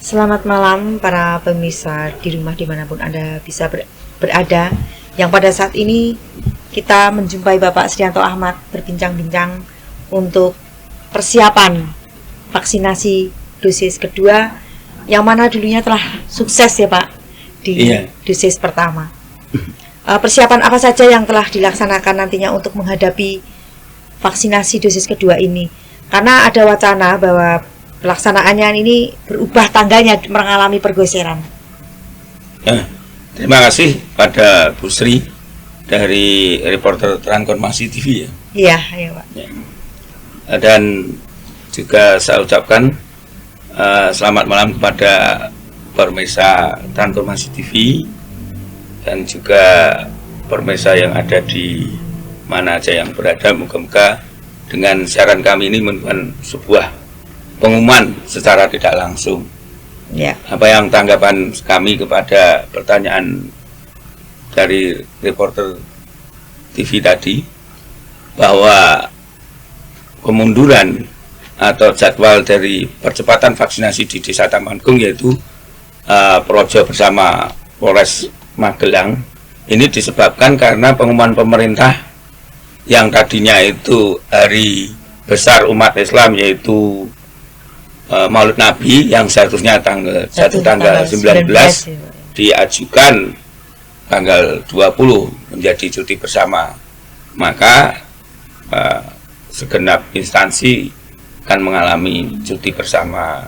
Selamat malam para pemirsa di rumah dimanapun Anda bisa berada. Yang pada saat ini kita menjumpai Bapak Srianto Ahmad berbincang-bincang untuk persiapan vaksinasi dosis kedua, yang mana dulunya telah sukses ya Pak di dosis pertama. Persiapan apa saja yang telah dilaksanakan nantinya untuk menghadapi vaksinasi dosis kedua ini? Karena ada wacana bahwa pelaksanaannya ini berubah tanggalnya, mengalami pergeseran. Terima kasih pada Bu Sri dari reporter Transformasi TV ya. Iya Pak. Ya. Dan juga saya ucapkan selamat malam kepada pemirsa Transformasi TV dan juga pemirsa yang ada di mana aja yang berada. Moga-moga dengan siaran kami ini merupakan sebuah pengumuman secara tidak langsung. Ya. Apa yang tanggapan kami kepada pertanyaan dari reporter TV tadi, bahwa kemunduran atau jadwal dari percepatan vaksinasi di Desa Tamanggung, yaitu Projo bersama Polres Magelang, ini disebabkan karena pengumuman pemerintah yang tadinya itu hari besar umat Islam, yaitu Maulid Nabi yang seharusnya jatuh tanggal 19 diajukan tanggal 20 menjadi cuti bersama. Maka segenap instansi akan mengalami cuti bersama.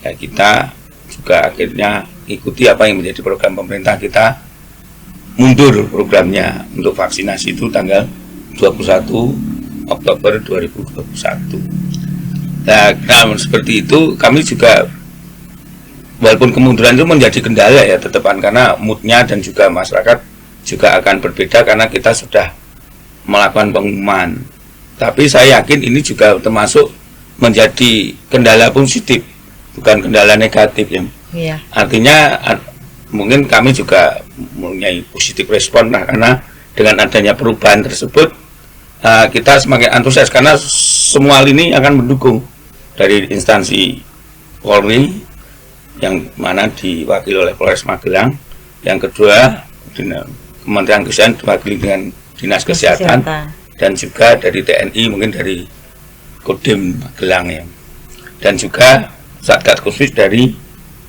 Ya, kita juga akhirnya ikuti apa yang menjadi program pemerintah, kita mundur programnya untuk vaksinasi itu tanggal 21 Oktober 2021. Nah, seperti itu kami juga, walaupun kemunduran itu menjadi kendala ya tetepan, karena moodnya dan juga masyarakat juga akan berbeda karena kita sudah melakukan pengumuman. Tapi saya yakin ini juga termasuk menjadi kendala positif, bukan kendala negatif ya. Iya. Artinya mungkin kami juga mempunyai positif respon lah, karena dengan adanya perubahan tersebut kita semakin antusias karena semua lini akan mendukung, dari instansi Polri yang mana diwakili oleh Polres Magelang, yang kedua Kementerian Kesehatan diwakili dengan Dinas Kesehatan, dan juga dari TNI mungkin dari Kodim Magelang ya, dan juga Satgas khusus dari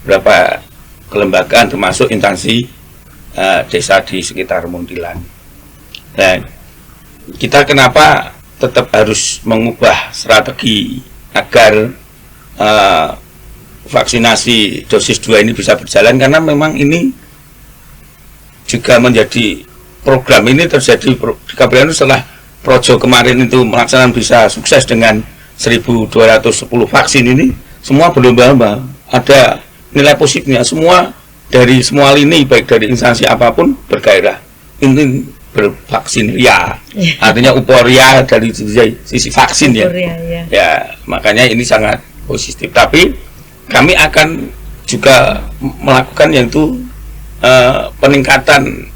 beberapa kelembagaan termasuk instansi desa di sekitar Muntilan. Dan kita kenapa tetap harus mengubah strategi agar vaksinasi dosis 2 ini bisa berjalan, karena memang ini juga menjadi program ini terjadi di Kabupaten setelah Projo kemarin itu melaksanakan bisa sukses dengan 1.210 vaksin ini, semua berlomba-lomba, ada nilai positifnya, semua dari semua lini, baik dari instansi apapun bergairah ini bervaksin ya, artinya euforia dari sisi vaksin ya. Ya, makanya ini sangat positif. Tapi kami akan juga melakukan yaitu peningkatan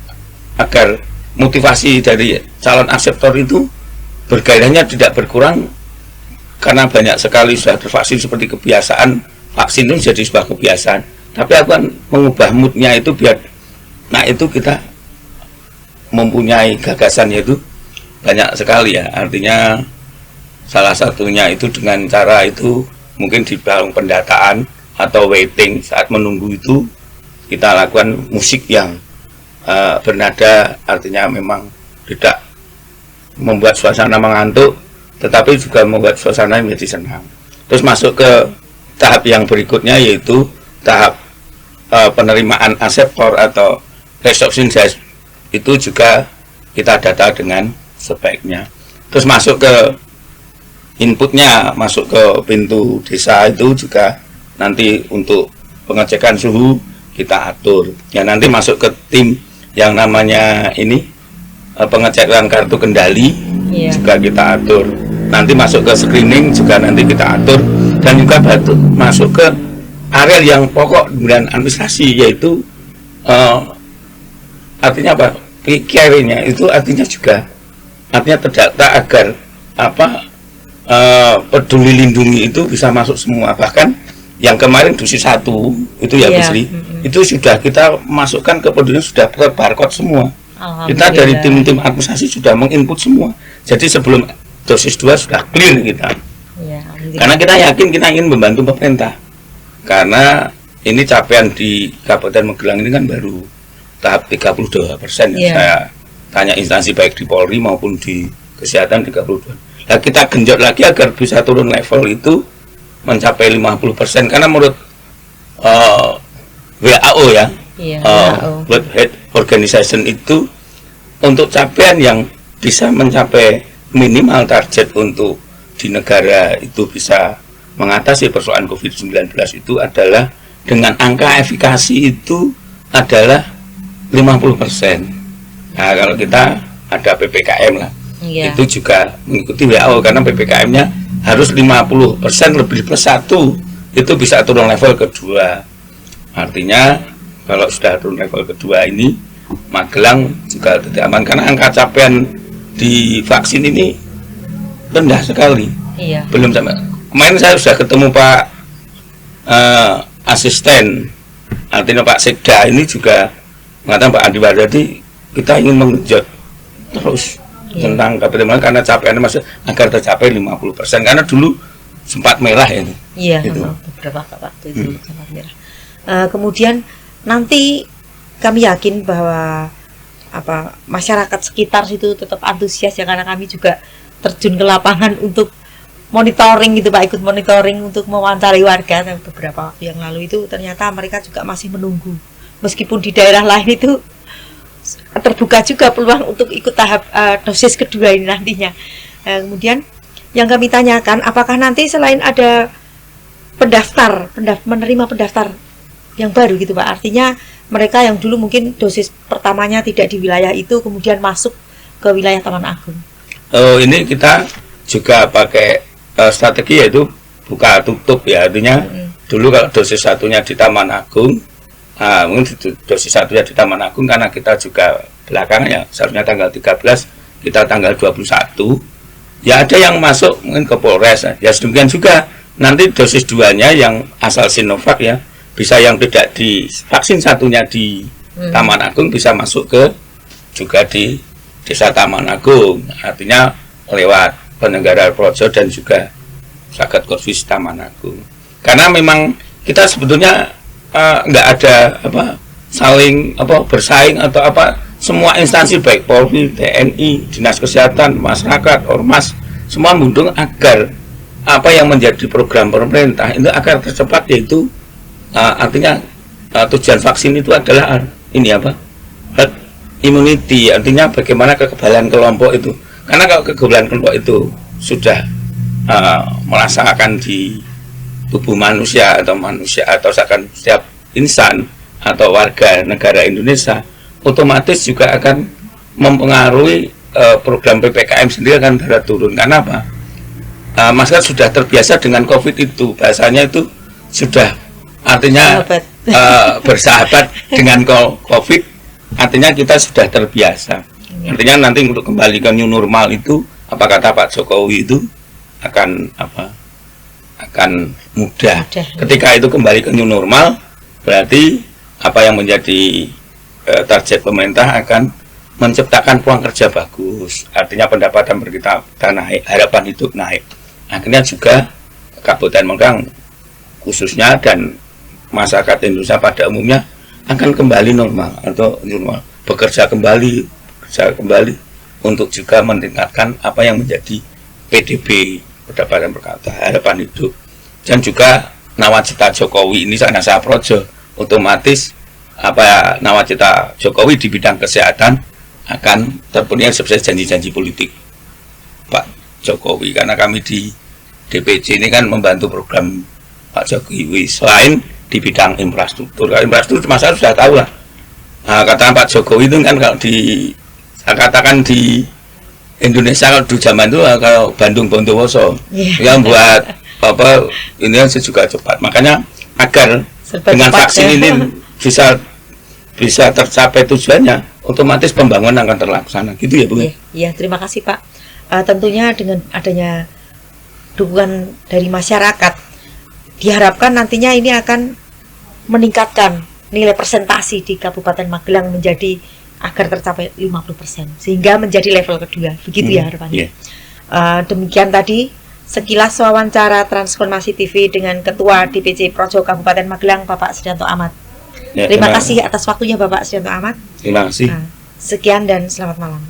agar motivasi dari calon akseptor itu bergairahnya tidak berkurang, karena banyak sekali sudah tervaksin seperti kebiasaan, vaksin itu jadi sebuah kebiasaan. Tapi akan mengubah moodnya itu biar, nah itu kita mempunyai gagasan, yaitu banyak sekali ya. Artinya salah satunya itu dengan cara itu mungkin di dalam pendataan atau waiting, saat menunggu itu kita lakukan musik yang bernada, artinya memang tidak membuat suasana mengantuk, tetapi juga membuat suasana menjadi senang. Terus masuk ke tahap yang berikutnya, yaitu tahap penerimaan aseptor atau reception desk, itu juga kita data dengan sebaiknya. Terus masuk ke inputnya, masuk ke pintu desa itu juga nanti untuk pengecekan suhu kita atur. Ya, nanti masuk ke tim yang namanya ini pengecekan kartu kendali juga kita atur. Nanti masuk ke screening juga nanti kita atur, dan juga masuk ke area yang pokok dan administrasi, yaitu artinya apa? Care-nya itu artinya juga terdata agar peduli lindungi itu bisa masuk semua. Bahkan yang kemarin dosis 1 itu ya Bu Iya, Sri, itu sudah kita masukkan ke penduduk, sudah ke barcode semua. Kita dari tim administrasi sudah menginput semua. Jadi sebelum dosis 2 sudah clear kita. Ya, Karena kita yakin kita ingin membantu pemerintah. Karena ini capaian di Kabupaten Magelang ini kan baru tahap 32%. Iya. Saya tanya instansi baik di Polri maupun di kesehatan 32. Nah, kita genjot lagi agar bisa turun level itu mencapai 50%, karena menurut WHO ya, Iya, WHO. World Health Organization itu untuk capaian yang bisa mencapai minimal target untuk di negara itu bisa mengatasi persoalan COVID-19 itu adalah dengan angka efikasi itu adalah 50%. Nah, kalau kita ada PPKM lah, Iya. itu juga mengikuti WHO, karena PPKM-nya harus 50% lebih plus 1, itu bisa turun level kedua. Artinya kalau sudah turun level kedua ini, Magelang juga tidak aman, karena angka capaian di vaksin ini rendah sekali. Iya. Belum sampai. Kemarin saya sudah ketemu Pak asisten, artinya Pak Sekda ini juga mengatakan, Pak Andi Wardadi, kita ingin menggenjot terus tentang Kabupaten Magelang karena capaiannya masih agar tercapai 50%, karena dulu sempat merah ini. Iya, Gitu. beberapa waktu itu sangat merah. Kemudian nanti kami yakin bahwa masyarakat sekitar situ tetap antusias ya, karena kami juga terjun ke lapangan untuk monitoring gitu Pak, ikut monitoring untuk mewawancari warga. Dan beberapa waktu yang lalu itu ternyata mereka juga masih menunggu, meskipun di daerah lain itu terbuka juga peluang untuk ikut tahap dosis kedua ini nantinya. Kemudian yang kami tanyakan, apakah nanti selain ada menerima pendaftar yang baru gitu Pak, artinya mereka yang dulu mungkin dosis pertamanya tidak di wilayah itu kemudian masuk ke wilayah Taman Agung. Ini kita juga pakai strategi, yaitu buka tutup ya, artinya dulu kalau dosis satunya di Taman Agung, mungkin dosis satunya di Taman Agung, karena kita juga belakangan ya, seharusnya tanggal 13, kita tanggal 21, ya ada yang masuk mungkin ke Polres, ya sedemikian juga nanti dosis 2-nya yang asal Sinovac ya, bisa yang tidak di vaksin satunya di Taman Agung bisa masuk ke juga di Desa Taman Agung, artinya lewat penyelenggara projo dan juga Sagat Korvis Taman Agung. Karena memang kita sebetulnya nggak ada saling bersaing atau semua instansi baik Polri, TNI, Dinas Kesehatan, masyarakat, ormas, semua mendukung agar apa yang menjadi program pemerintah itu agar tercepat, yaitu artinya tujuan vaksin itu adalah herd immunity, artinya bagaimana kekebalan kelompok itu. Karena kalau kekebalan kelompok itu sudah merasakan di tubuh manusia atau seakan setiap insan atau warga negara Indonesia, otomatis juga akan mempengaruhi program PPKM sendiri akan berat turun. Karena apa? Masyarakat sudah terbiasa dengan COVID itu, bahasanya itu sudah artinya bersahabat dengan COVID, artinya kita sudah terbiasa. Artinya nanti untuk kembali ke new normal itu, apa kata Pak Jokowi itu akan mudah. Ketika itu kembali ke new normal, berarti apa yang menjadi target pemerintah akan menciptakan peluang kerja bagus, artinya pendapatan per kita naik, harapan hidup naik. Akhirnya juga Kabupaten Magelang khususnya dan masyarakat Indonesia pada umumnya akan kembali normal atau normal, bekerja kembali untuk juga meningkatkan apa yang menjadi PDB, pendapatan per kapita, harapan hidup. Dan juga nawacita Jokowi ini saya projo, otomatis nawacita Jokowi di bidang kesehatan akan terpenuhi sesuai janji-janji politik Pak Jokowi. Karena kami di DPC ini kan membantu program Pak Jokowi selain di bidang infrastruktur. Kalau infrastruktur masyarakat sudah tahu lah. Kata Pak Jokowi itu kan kalau saya katakan di Indonesia kalau di zaman itu kalau Bandung Bondowoso yang buat ini juga cepat. Makanya agar dengan vaksin ini bisa tercapai tujuannya, otomatis pembangunan akan terlaksana, gitu ya Bu? Iya, terima kasih Pak. Tentunya dengan adanya dukungan dari masyarakat, diharapkan nantinya ini akan meningkatkan nilai presentasi di Kabupaten Magelang menjadi agar tercapai 50% sehingga menjadi level kedua. Begitu ya harapannya. Demikian tadi sekilas wawancara Transformasi TV dengan Ketua DPC Projo Kabupaten Magelang Bapak Srianto Ahmad. Terima kasih atas waktunya Bapak Srianto Ahmad. Terima kasih. Sekian dan selamat malam.